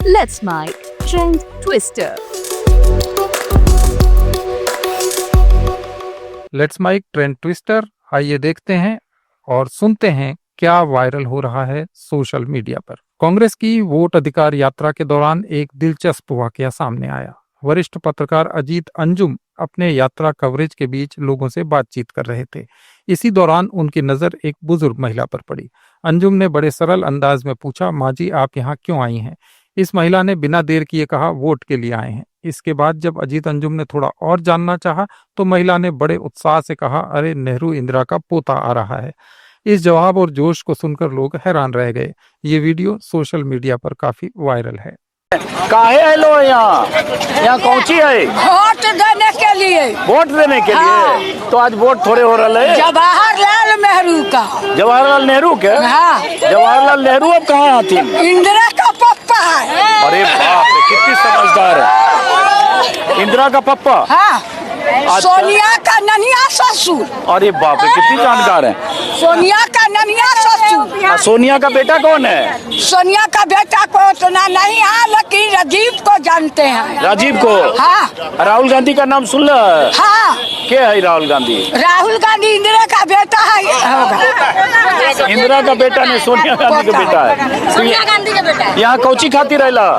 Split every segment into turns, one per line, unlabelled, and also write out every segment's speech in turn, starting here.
Let's Mic Trend Twister.
Let's mic trend twister, आइए देखते हैं और सुनते हैं क्या वायरल हो रहा है सोशल मीडिया पर। कांग्रेस की वोट अधिकार यात्रा के दौरान एक दिलचस्प वाकया सामने आया। वरिष्ठ पत्रकार अजीत अंजुम अपने यात्रा कवरेज के बीच लोगों से बातचीत कर रहे थे। इसी दौरान उनकी नजर एक बुजुर्ग महिला पर पड़ी। अंजुम ने बड़े सरल अंदाज में पूछा, माँ जी आप यहाँ क्यों आई हैं? इस महिला ने बिना देर किए कहा, वोट के लिए आए हैं। इसके बाद जब अजीत अंजुम ने थोड़ा और जानना चाहा तो महिला ने बड़े उत्साह से कहा, अरे नेहरू इंदिरा का पोता आ रहा है। इस जवाब और जोश को सुनकर लोग हैरान रह गए। ये वीडियो सोशल मीडिया पर काफी वायरल है।
काहे आए लो यहाँ कौन सी है?
वोट देने के लिए।
वोट देने के लिए? तो आज वोट थोड़े हो रहा है।
जवाहरलाल नेहरू का।
जवाहरलाल नेहरू के? हाँ। जवाहरलाल नेहरू अब कहाँ आती?
इंदिरा का पप्पा है।
अरे बाप रे, कितनी समझदार है इंदिरा का पप्पा।
हाँ। सोनिया का ननिया ससुर।
अरे बाप रे, कितनी जानकार है।
सोनिया का ननिया ससुर।
सोनिया का बेटा कौन है?
सोनिया का बेटा को सुना नहीं है, लेकिन राजीव को जानते हैं।
राजीव को? हाँ। राहुल गांधी का नाम सुन ला? हाँ। क्या है राहुल गांधी?
राहुल गांधी इंदिरा का बेटा है। होगा
इंदिरा का बेटा नहीं, सोनिया गांधी का बेटा है।
सोनिया गांधी का बेटा है।
यहाँ कौची खाती रहला?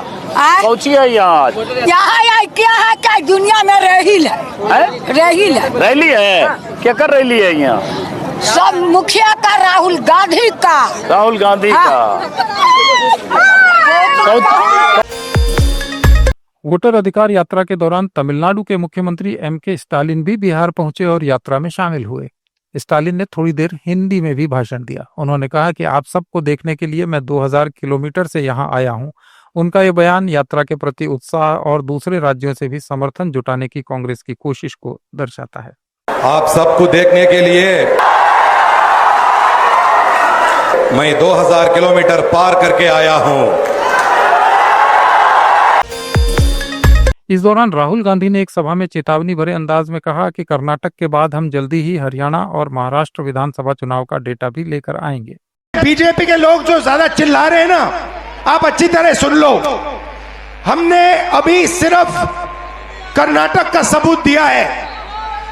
कौची है यहाँ?
यहाँ क्या है, क्या दुनिया में रहील है।
रैली है? क्या कर रैली है यहाँ?
सब मुखिया का, राहुल गांधी का।
राहुल गांधी का।
वोटर अधिकार यात्रा के दौरान तमिलनाडु के मुख्यमंत्री एम.के. स्टालिन भी बिहार पहुंचे और यात्रा में शामिल हुए। स्टालिन ने थोड़ी देर हिंदी में भी भाषण दिया। उन्होंने कहा कि आप सबको देखने के लिए मैं 2000 किलोमीटर से यहाँ आया हूँ। उनका ये बयान यात्रा के प्रति उत्साह और दूसरे राज्यों से भी समर्थन जुटाने की कांग्रेस की कोशिश को दर्शाता है।
आप सबको देखने के लिए मैं 2000 किलोमीटर पार करके आया हूं।
इस दौरान राहुल गांधी ने एक सभा में चेतावनी भरे अंदाज में कहा कि कर्नाटक के बाद हम जल्दी ही हरियाणा और महाराष्ट्र विधानसभा चुनाव का डेटा भी लेकर आएंगे।
बीजेपी के लोग जो ज्यादा चिल्ला रहे हैं ना, आप अच्छी तरह सुन लो। हमने अभी सिर्फ कर्नाटक का सबूत दिया है।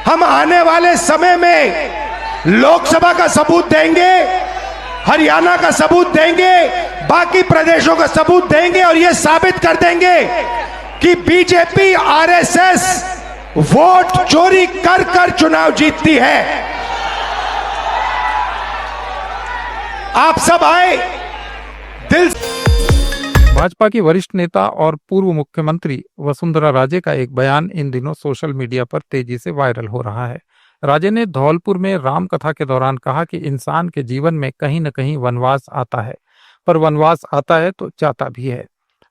हम आने वाले समय में लोकसभा का सबूत देंगे, हरियाणा का सबूत देंगे, बाकी प्रदेशों का सबूत देंगे और यह साबित कर देंगे कि बीजेपी आरएसएस वोट चोरी कर कर चुनाव जीतती है। आप सब आए दिल।
भाजपा की वरिष्ठ नेता और पूर्व मुख्यमंत्री वसुंधरा राजे का एक बयान इन दिनों सोशल मीडिया पर तेजी से वायरल हो रहा है। राजे ने धौलपुर में राम कथा के दौरान कहा कि इंसान के जीवन में कहीं न कहीं वनवास आता है, पर वनवास आता है तो जाता भी है।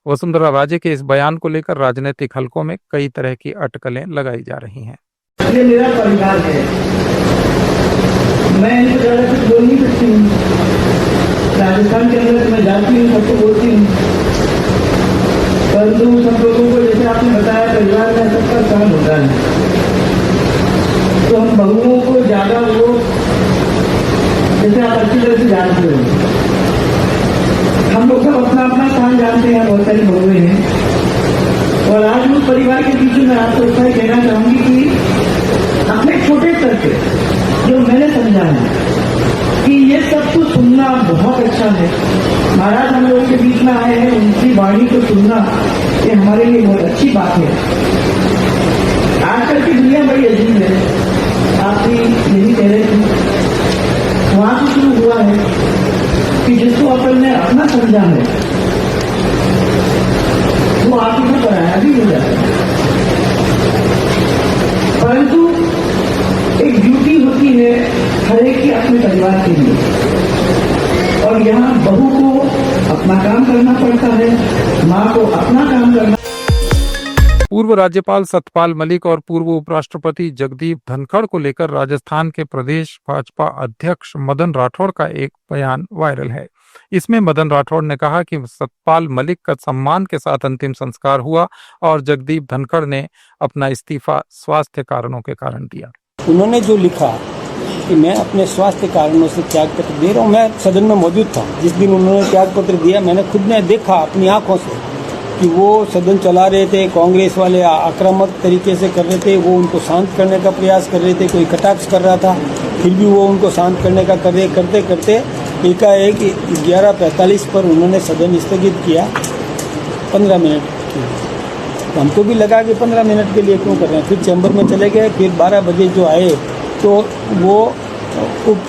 वसुंधरा राजे के इस बयान को लेकर राजनीतिक हलकों में कई तरह की अटकलें लगाई जा रही हैं।
ये मेरा परिवार है, मैं इनको ज्यादा कुछ बोल नहीं सकती हूँ। राजस्थान के अंदर मैं जाती हूँ, सबको बोलती हूँ, परंतु सब लोगों को जैसे आपने बताया परिवार में सबका काम होता है, तो हम बहुओं को ज्यादा वो जैसे आप अच्छी तरह से जानते हो, हम लोग सब अपना अपना काम जानते हैं। बहुत सारी बहुएं हैं और आज उस परिवार के बीच में आपको इतना ही कहना चाहूंगी कि अपने छोटे स्तर पे जो मैंने समझा है कि ये सब तो सुनना बहुत अच्छा है। महाराज हम लोगों के बीच में आए हैं, उनकी वाणी को सुनना ये हमारे लिए बहुत अच्छी बात है। आजकल की दुनिया बड़ी अजीब है, आप भी यही कह रहे थे। वहां से शुरू हुआ है कि जिसको अपन ने अपना समझा है वो आप ही को पराया भी हो जाता है, परंतु एक ड्यूटी होती है हर एक की अपने परिवार के लिए, और यहाँ बहू को अपना काम करना पड़ता है, माँ को अपना काम करना।
पूर्व राज्यपाल सत्यपाल मलिक और पूर्व उपराष्ट्रपति जगदीप धनखड़ को लेकर राजस्थान के प्रदेश भाजपा अध्यक्ष मदन राठौड़ का एक बयान वायरल है। इसमें मदन राठौड़ ने कहा कि सत्यपाल मलिक का सम्मान के साथ अंतिम संस्कार हुआ और जगदीप धनखड़ ने अपना इस्तीफा स्वास्थ्य कारणों के कारण दिया।
उन्होंने जो लिखा कि मैं अपने स्वास्थ्य कारणों से त्याग पत्र दे रहा हूँ, मैं सदन में मौजूद था जिस दिन उन्होंने त्याग पत्र दिया। मैंने खुद ने देखा अपनी आंखों से कि वो सदन चला रहे थे, कांग्रेस वाले आक्रामक तरीके से कर रहे थे, वो उनको शांत करने का प्रयास कर रहे थे, कोई कटाक्ष कर रहा था, फिर भी वो उनको शांत करने का करते करते एकाएक 11:45 पर उन्होंने सदन स्थगित किया 15 मिनट के लिए। तो हमको भी लगा कि 15 मिनट के लिए क्यों कर रहे हैं, फिर चैम्बर में चले गए। फिर 12 बजे जो आए तो वो उप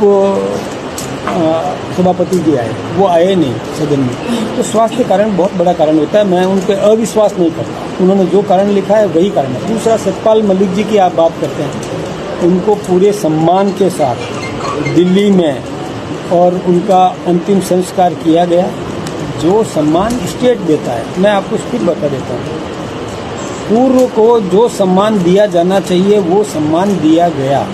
सभापति जी आए, वो आए नहीं सदन में। तो स्वास्थ्य के कारण बहुत बड़ा कारण होता है, मैं उन पर अविश्वास नहीं करता। उन्होंने जो कारण लिखा है वही कारण है। दूसरा, सतपाल मलिक जी की आप बात करते हैं, उनको पूरे सम्मान के साथ दिल्ली में और उनका अंतिम संस्कार किया गया। जो सम्मान स्टेट देता है, मैं आपको फिर बता देता हूँ, पूर्व को जो सम्मान दिया जाना चाहिए वो सम्मान दिया गया।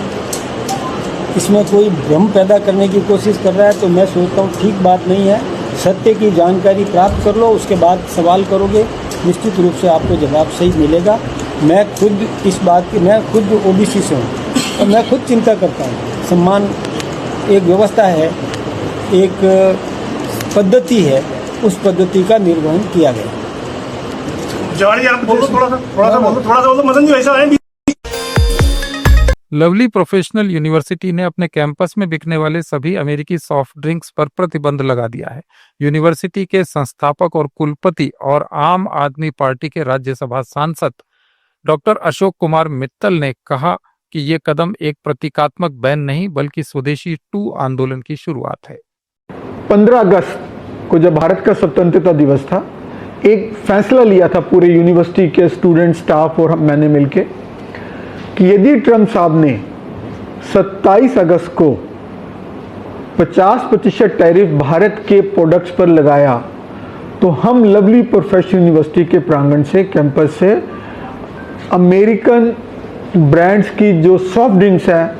इसमें कोई भ्रम पैदा करने की कोशिश कर रहा है तो मैं सोचता हूँ ठीक बात नहीं है। सत्य की जानकारी प्राप्त कर लो, उसके बाद सवाल करोगे, निश्चित रूप से आपको जवाब सही मिलेगा। मैं खुद इस बात की, मैं खुद ओबीसी से हूँ और मैं खुद चिंता करता हूँ। सम्मान एक व्यवस्था है, एक पद्धति है, उस पद्धति का निर्वहन किया गया।
जवाड़ी आप बोलो, थोड़ा सा बोलो मदन जी, ऐसा है।
लवली प्रोफेशनल यूनिवर्सिटी ने अपने कैंपस में बिकने वाले सभी अमेरिकी सॉफ्ट ड्रिंक्स पर प्रतिबंध लगा दिया है। यूनिवर्सिटी के संस्थापक और कुलपति और आम आदमी पार्टी के राज्यसभा सांसद डॉक्टर अशोक कुमार मित्तल ने कहा कि ये कदम एक प्रतीकात्मक बैन नहीं बल्कि स्वदेशी 2 आंदोलन की शुरुआत है।
15 अगस्त को जब भारत का स्वतंत्रता दिवस था, एक फैसला लिया था पूरे यूनिवर्सिटी के स्टूडेंट, स्टाफ और मैंने मिलके कि यदि ट्रम्प साहब ने 27 अगस्त को 50% टैरिफ भारत के प्रोडक्ट्स पर लगाया तो हम लवली प्रोफेशनल यूनिवर्सिटी के प्रांगण से, कैंपस से अमेरिकन ब्रांड्स की जो सॉफ्ट ड्रिंक्स है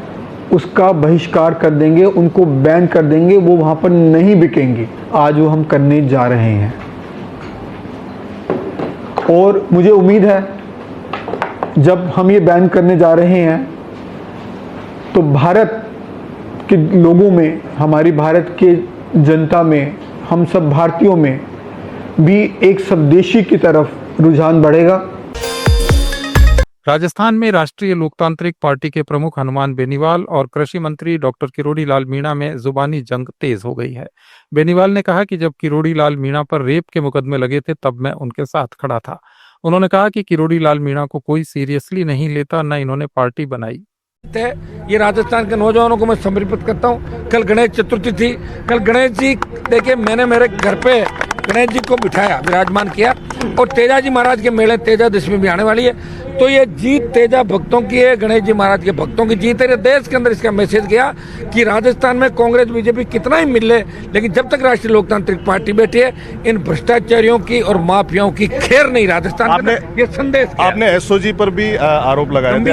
उसका बहिष्कार कर देंगे, उनको बैन कर देंगे, वो वहाँ पर नहीं बिकेंगी। आज वो हम करने जा रहे हैं और मुझे उम्मीद है जब हम ये बैन करने जा रहे हैं तो भारत के लोगों में, हमारी भारत के जनता में, हम सब भारतीयों में भी एक स्वदेशी की तरफ रुझान बढ़ेगा।
राजस्थान में राष्ट्रीय लोकतांत्रिक पार्टी के प्रमुख हनुमान बेनीवाल और कृषि मंत्री डॉक्टर किरोड़ी लाल मीणा में जुबानी जंग तेज हो गई है। बेनीवाल ने कहा कि जब किरोड़ी लाल मीणा पर रेप के मुकदमे लगे थे तब मैं उनके साथ खड़ा था। उन्होंने कहा कि किरोड़ी लाल मीणा को कोई सीरियसली नहीं लेता, न इन्होंने पार्टी बनाई।
ये राजस्थान के नौजवानों को मैं समर्पित करता हूँ। कल गणेश चतुर्थी थी, कल गणेश जी देखिए मैंने मेरे घर पे गणेश जी को बिठाया, विराजमान किया और तेजा जी महाराज के मेले तेजा दशमी भी आने वाली है। तो ये जीत तेजा भक्तों की है, गणेश जी महाराज के भक्तों की जीत है। देश के अंदर इसका मैसेज गया कि राजस्थान में कांग्रेस बीजेपी कितना ही मिल ले, लेकिन जब तक राष्ट्रीय लोकतांत्रिक पार्टी बैठी है इन भ्रष्टाचारियों की और माफियाओं की खैर नहीं। राजस्थान में ये संदेश
आपने एसओजी पर भी आरोप लगाए थे,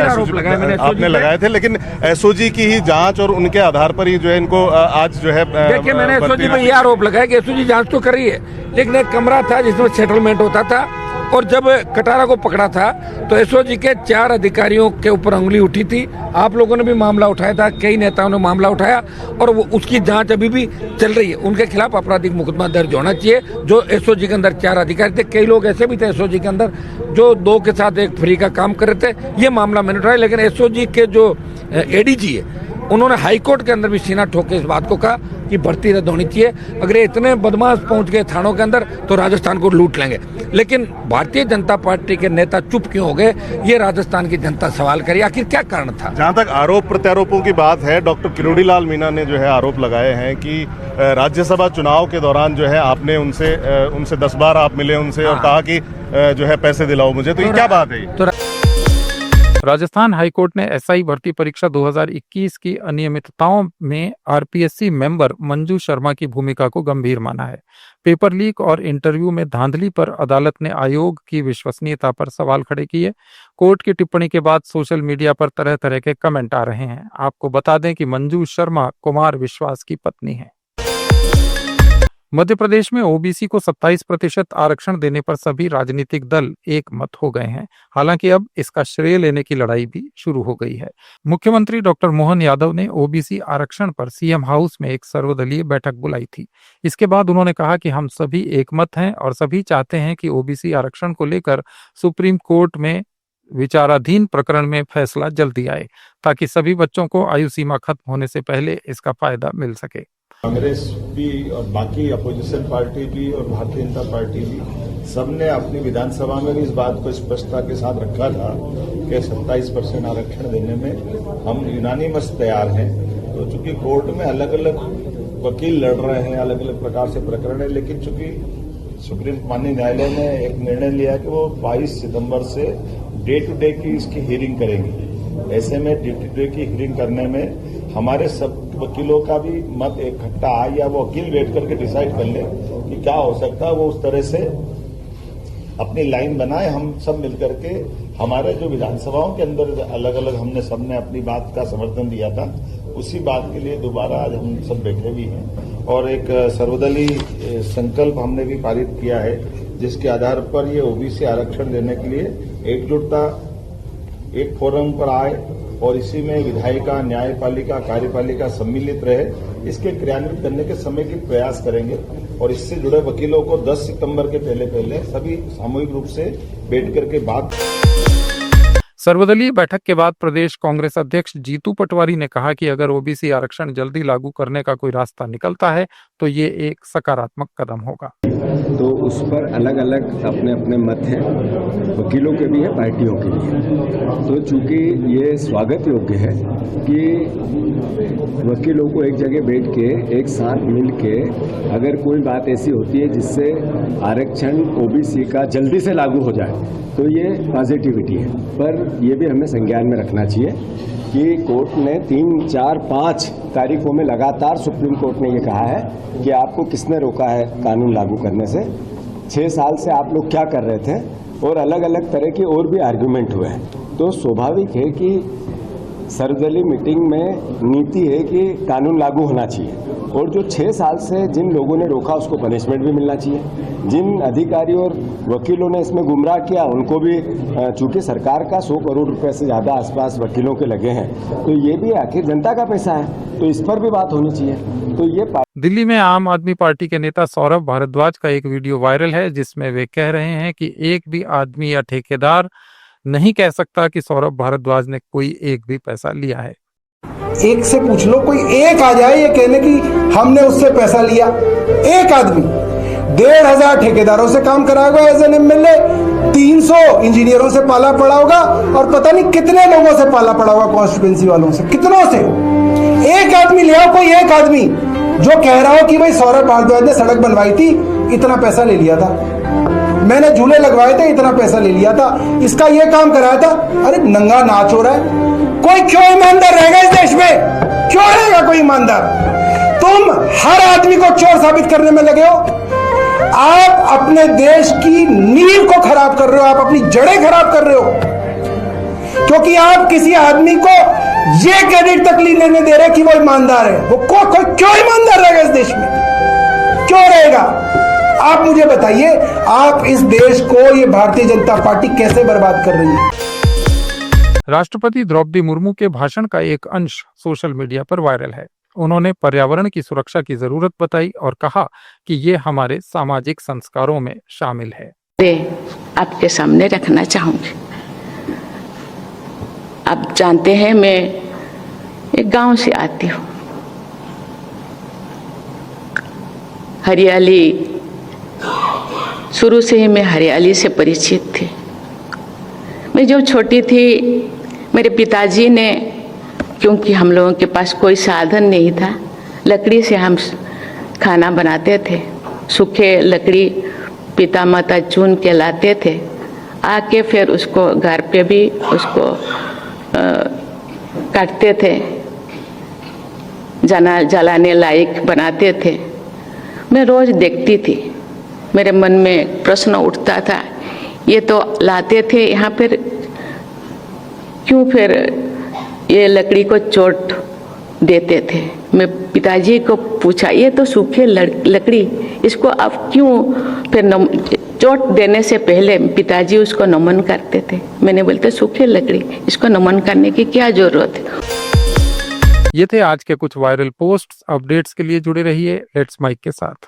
आपने लगाए थे, लेकिन एसओजी की ही जांच और उनके आधार पर ही जो है इनको आज जो है
देखिए मैंने एसओजी पर यह आरोप लगाया कि एसओजी जांच तो कर रही है, लेकिन एक कमरा था जिसमें सेटलमेंट होता था और जब कटारा को पकड़ा था तो एसओजी के 4 अधिकारियों के ऊपर उंगली उठी थी। आप लोगों ने भी मामला उठाया था, कई नेताओं ने मामला उठाया और वो उसकी जांच अभी भी चल रही है। उनके खिलाफ आपराधिक मुकदमा दर्ज होना चाहिए। जो एसओजी के अंदर 4 अधिकारी थे, कई लोग ऐसे भी थे एसओजी के अंदर जो 2 के साथ 1 फ्री का काम कर रहे थे। ये मामला मैंने उठाया, लेकिन एसओजी के जो एडीजी है उन्होंने हाईकोर्ट के अंदर भी सीना ठोक के इस बात को कहा कि भर्ती रद्द होनी चाहिए। अगर इतने बदमाश पहुंच गए थानों के अंदर तो राजस्थान को लूट लेंगे। लेकिन भारतीय जनता पार्टी के नेता चुप क्यों हो गए, ये राजस्थान की जनता सवाल करी। आखिर क्या कारण था?
जहां तक आरोप प्रत्यारोपों की बात है, डॉक्टर किरोड़ी लाल मीणा ने जो है आरोप लगाए हैं कि राज्यसभा चुनाव के दौरान जो है आपने उनसे 10 बार आप मिले उनसे और कहा कि जो है पैसे दिलाओ मुझे। तो ये क्या बात है?
राजस्थान हाईकोर्ट ने एसआई भर्ती परीक्षा 2021 की अनियमितताओं में आरपीएससी मेंबर मंजू शर्मा की भूमिका को गंभीर माना है। पेपर लीक और इंटरव्यू में धांधली पर अदालत ने आयोग की विश्वसनीयता पर सवाल खड़े किए। कोर्ट की टिप्पणी के बाद सोशल मीडिया पर तरह तरह के कमेंट आ रहे हैं। आपको बता दें कि मंजू शर्मा कुमार विश्वास की पत्नी है। मध्य प्रदेश में ओबीसी को 27% आरक्षण देने पर सभी राजनीतिक दल एक मत हो गए हैं। हालांकि अब इसका श्रेय लेने की लड़ाई भी शुरू हो गई है। मुख्यमंत्री डॉक्टर मोहन यादव ने ओबीसी आरक्षण पर सीएम हाउस में एक सर्वदलीय बैठक बुलाई थी। इसके बाद उन्होंने कहा कि हम सभी एक मत हैं और सभी चाहते हैं कि ओबीसी आरक्षण को लेकर सुप्रीम कोर्ट में विचाराधीन प्रकरण में फैसला जल्दी आए, ताकि सभी बच्चों को आयु सीमा खत्म होने से पहले इसका फायदा मिल सके।
कांग्रेस भी और बाकी अपोजिशन पार्टी भी और भारतीय जनता पार्टी भी सबने अपनी विधानसभा में भी इस बात को स्पष्टता के साथ रखा था कि 27% आरक्षण देने में हम यूनानिमस तैयार हैं। तो चूंकि कोर्ट में अलग अलग वकील लड़ रहे हैं, अलग अलग प्रकार से प्रकरण है, लेकिन चूंकि सुप्रीम माननीय न्यायालय ने एक निर्णय लिया कि वो 22 सितंबर से डे टू डे की इसकी हियरिंग करेंगे। ऐसे में डे टू डे की हियरिंग करने में हमारे सब वकीलों का भी मत इकट्ठा आए या वो वकील बैठ करके डिसाइड कर ले कि क्या हो सकता है, वो उस तरह से अपनी लाइन बनाए। हम सब मिलकर के हमारे जो विधानसभाओं के अंदर अलग अलग हमने सबने अपनी बात का समर्थन दिया था, उसी बात के लिए दोबारा आज हम सब बैठे भी हैं और एक सर्वदलीय संकल्प हमने भी पारित किया है, जिसके आधार पर ये ओबीसी आरक्षण देने के लिए एकजुटता एक फोरम पर आए और इसी में विधायिका, न्यायपालिका, कार्यपालिका सम्मिलित रहे। इसके क्रियान्वित करने के समय की प्रयास करेंगे और इससे जुड़े वकीलों को 10 सितंबर के पहले सभी सामूहिक रूप से बैठ करके बात।
सर्वदलीय बैठक के बाद प्रदेश कांग्रेस अध्यक्ष जीतू पटवारी ने कहा कि अगर ओबीसी आरक्षण जल्दी लागू करने का कोई रास्ता निकलता है तो ये एक सकारात्मक कदम होगा।
तो उस पर अलग अलग अपने अपने मत हैं, वकीलों के भी हैं, पार्टियों के भी हैं। तो चूंकि ये स्वागत योग्य है कि वकीलों को एक जगह बैठ के एक साथ मिल के अगर कोई बात ऐसी होती है जिससे आरक्षण ओबीसी का जल्दी से लागू हो जाए तो ये पॉजिटिविटी है। पर ये भी हमें संज्ञान में रखना चाहिए कि कोर्ट ने 3, 4, 5 तारीखों में लगातार सुप्रीम कोर्ट ने ये कहा है कि आपको किसने रोका है कानून लागू करने से, 6 साल से आप लोग क्या कर रहे थे, और अलग अलग तरह के और भी आर्ग्यूमेंट हुए हैं। तो स्वाभाविक है कि सर्वदलीय मीटिंग में नीति है कि कानून लागू होना चाहिए और जो 6 साल से जिन लोगों ने रोका उसको पनिशमेंट भी मिलना चाहिए। जिन अधिकारियों और वकीलों ने इसमें गुमराह किया उनको भी, चूंकि सरकार का 100 करोड़ रुपए से ज़्यादा आसपास वकीलों के लगे हैं, तो ये भी आखिर जनता का पैसा है, तो इस पर भी बात होनी चाहिए। तो ये
दिल्ली में आम आदमी पार्टी के नेता सौरभ भारद्वाज का एक वीडियो वायरल है जिसमें वे कह रहे हैं कि एक भी आदमी या ठेकेदार नहीं कह सकता कि सौरभ भारद्वाज ने कोई एक भी पैसा लिया है।
एक से पूछ लो, कोई एक आ जाए ये कहने की हमने उससे पैसा लिया। एक आदमी 1,500 ठेकेदारों से काम कराएगा एज एन एमएलए, 300 इंजीनियरों से पाला पड़ा होगा और पता नहीं कितने लोगों से पाला पड़ा होगा, कॉन्स्टिट्यूएंसी वालों से, कितनों से। एक आदमी ले आओ, कोई एक आदमी जो कह रहा हो कि भाई सौरभ भारद्वाज ने सड़क बनवाई थी, इतना पैसा ले लिया था, मैंने झूले लगवाए थे, इतना पैसा ले लिया था, इसका ये काम कराया था। अरे नंगा नाच हो रहा है। कोई क्यों ईमानदार रहेगा इस देश में? क्यों रहेगा कोई ईमानदार? तुम हर आदमी को चोर साबित करने में लगे हो। आप अपने देश की नींव को खराब कर रहे हो, आप अपनी जड़ें खराब कर रहे हो, क्योंकि आप किसी आदमी को ये क्रेडिट तक लेने दे रहे कि वो ईमानदार है। वो कोई क्यों ईमानदार रहेगा इस देश में? क्यों रहेगा? आप मुझे बताइए, आप इस देश को, ये भारतीय जनता पार्टी कैसे बर्बाद कर रही है?
राष्ट्रपति द्रौपदी मुर्मू के भाषण का एक अंश सोशल मीडिया पर वायरल है। उन्होंने पर्यावरण की सुरक्षा की जरूरत बताई और कहा कि ये हमारे सामाजिक संस्कारों में शामिल है।
आपके सामने रखना चाहूंगी। आप जानते हैं मैं एक गांव से आती हूँ। हरियाली, शुरू से ही मैं हरियाली से परिचित थी। मैं जब छोटी थी, मेरे पिताजी ने, क्योंकि हम लोगों के पास कोई साधन नहीं था, लकड़ी से हम खाना बनाते थे। सूखे लकड़ी पिता माता चुन के लाते थे, आके फिर उसको घर पे भी उसको काटते थे, जलाने लायक बनाते थे। मैं रोज देखती थी, मेरे मन में प्रश्न उठता था, ये तो लाते थे यहाँ पर, क्यों फिर ये लकड़ी को चोट देते थे। मैं पिताजी को पूछा, ये तो सूखे लकड़ी, इसको आप क्यों? फिर चोट देने से पहले पिताजी उसको नमन करते थे। मैंने बोलते सूखे लकड़ी, इसको नमन करने की क्या जरूरत है।
ये थे आज के कुछ वायरल पोस्ट्स। अपडेट्स के लिए जुड़े रहिए लेट्स माइक के साथ।